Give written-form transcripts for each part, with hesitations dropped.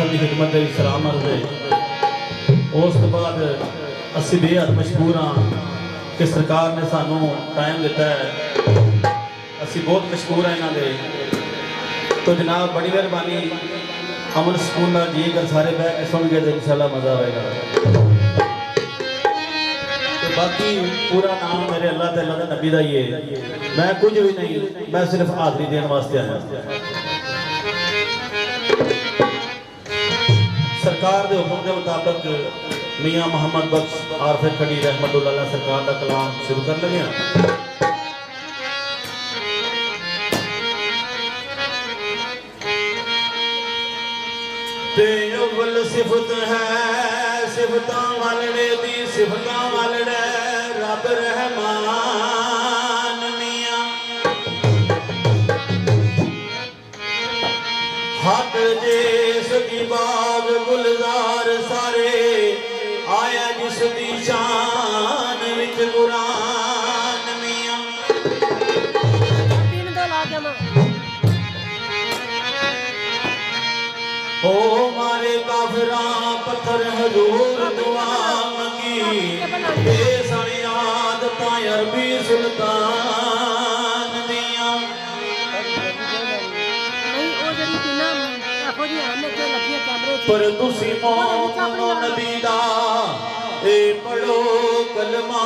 साहब की खिदमत में सलाम अर्ज है। उस तो बाद असी बेहद मशहूर हाँ कि सरकार ने सानू टाइम दिता है, असी बहुत मशहूर हैं इन्हों के। तो जनाब बड़ी मेहरबानी, अमन सुकून ना जी कर सारे बह के सुन के इंशाल्लाह मजा आएगा। तो बाकी पूरा नाम मेरे अल्लाह ते अल्लाह दा नबी दा ही है, मैं कुछ भी नहीं, मैं सिर्फ हाजरी देने वास्ते आया। सरकार के हुक्म के मुताबिक मियाँ मोहम्मद बख्श आरफे खड़ी रहमतुल्लाह सरकार का कलाम शुरू कर लगे। अव्वल सिफत है सिफतां वालड़े दी, सिफतां वालड़े रब रहमान मियाँ। हक जिस दी बाग गुलजार सारे आया जिस दी शान विच कुरान मियाँ। ओ मारे काफिरा पत्थर हजूर दुआ मंगी, ए सारी आदतां अरबी सुल्तान दियां। पर तुसी मोमनो नबी दा ए पढ़ो कलमा,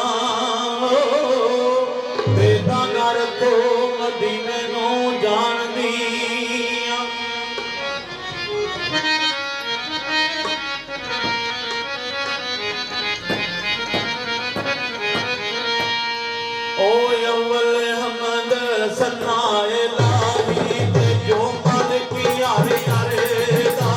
बेटा ना रखो मदीने नू जान दियां। ओ अव्वल हमद सन्नाए लाही ते जो पद की यारे यारे दा।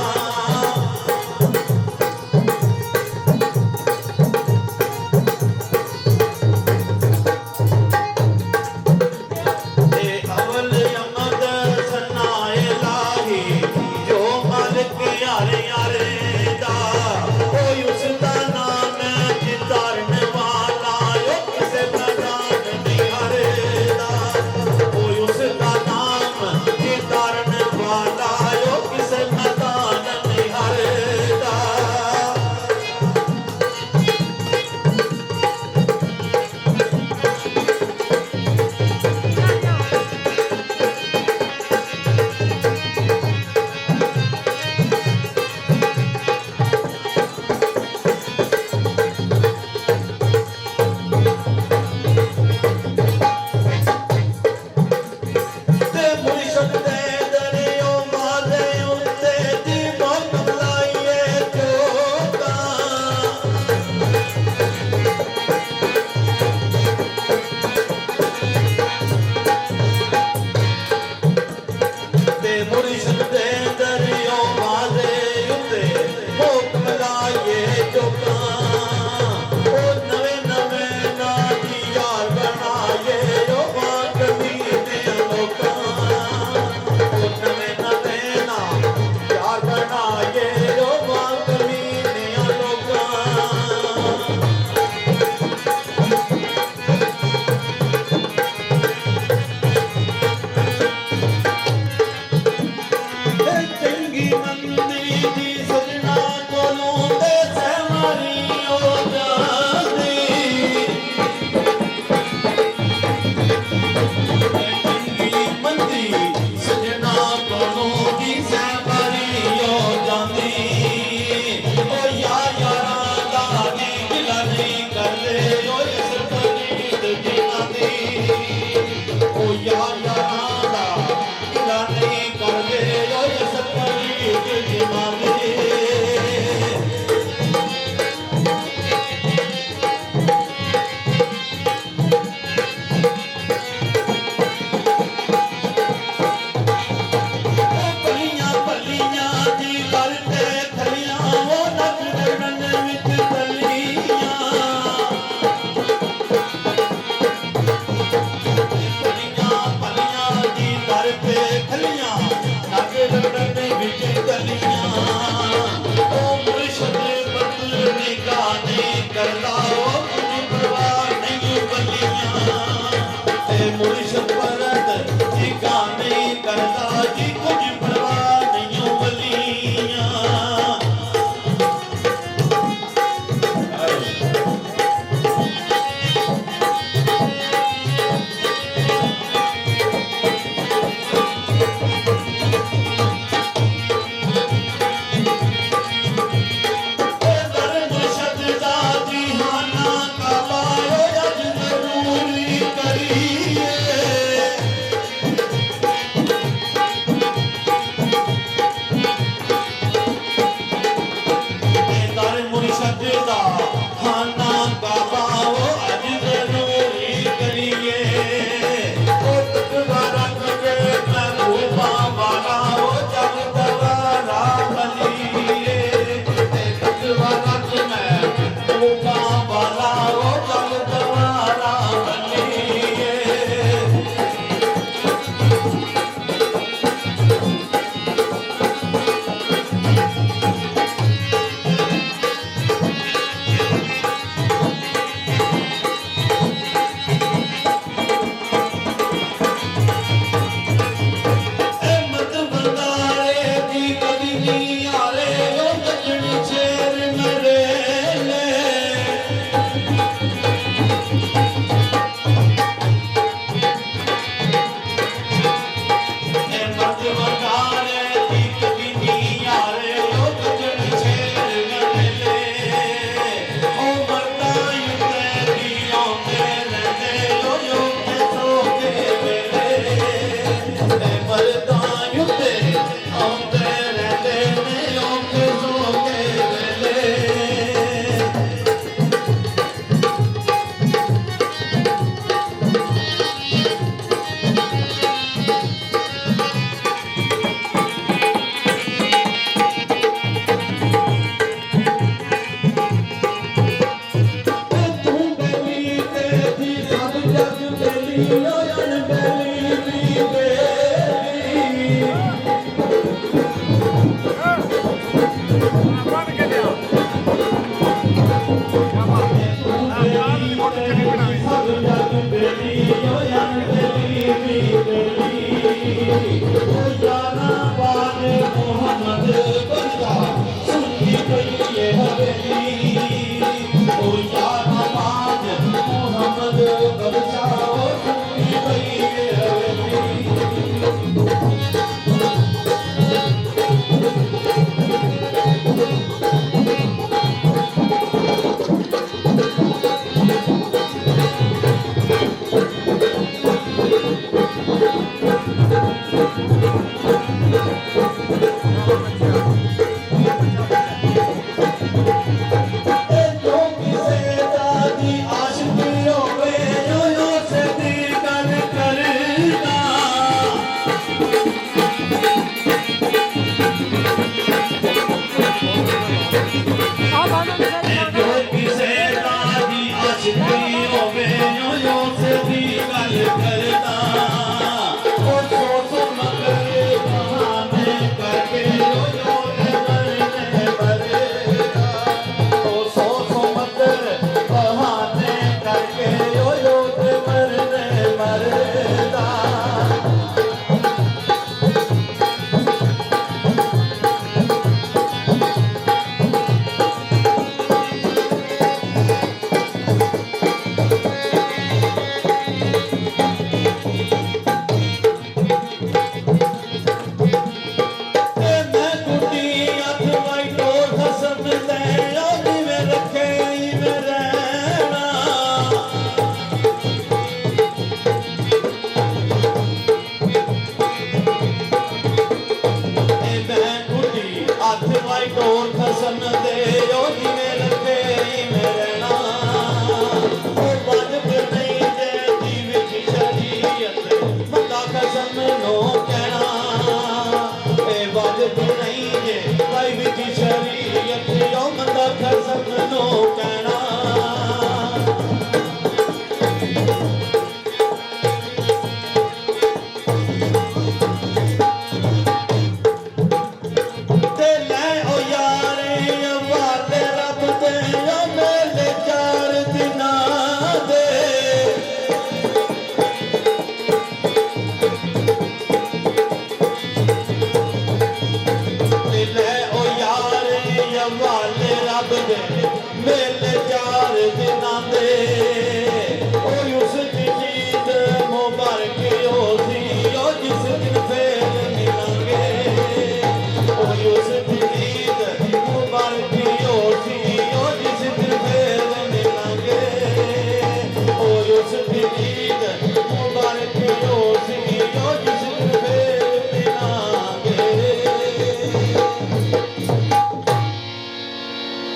यारे ओ बचनी शेर नरेले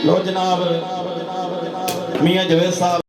लो जनाब मियां जवेद साहब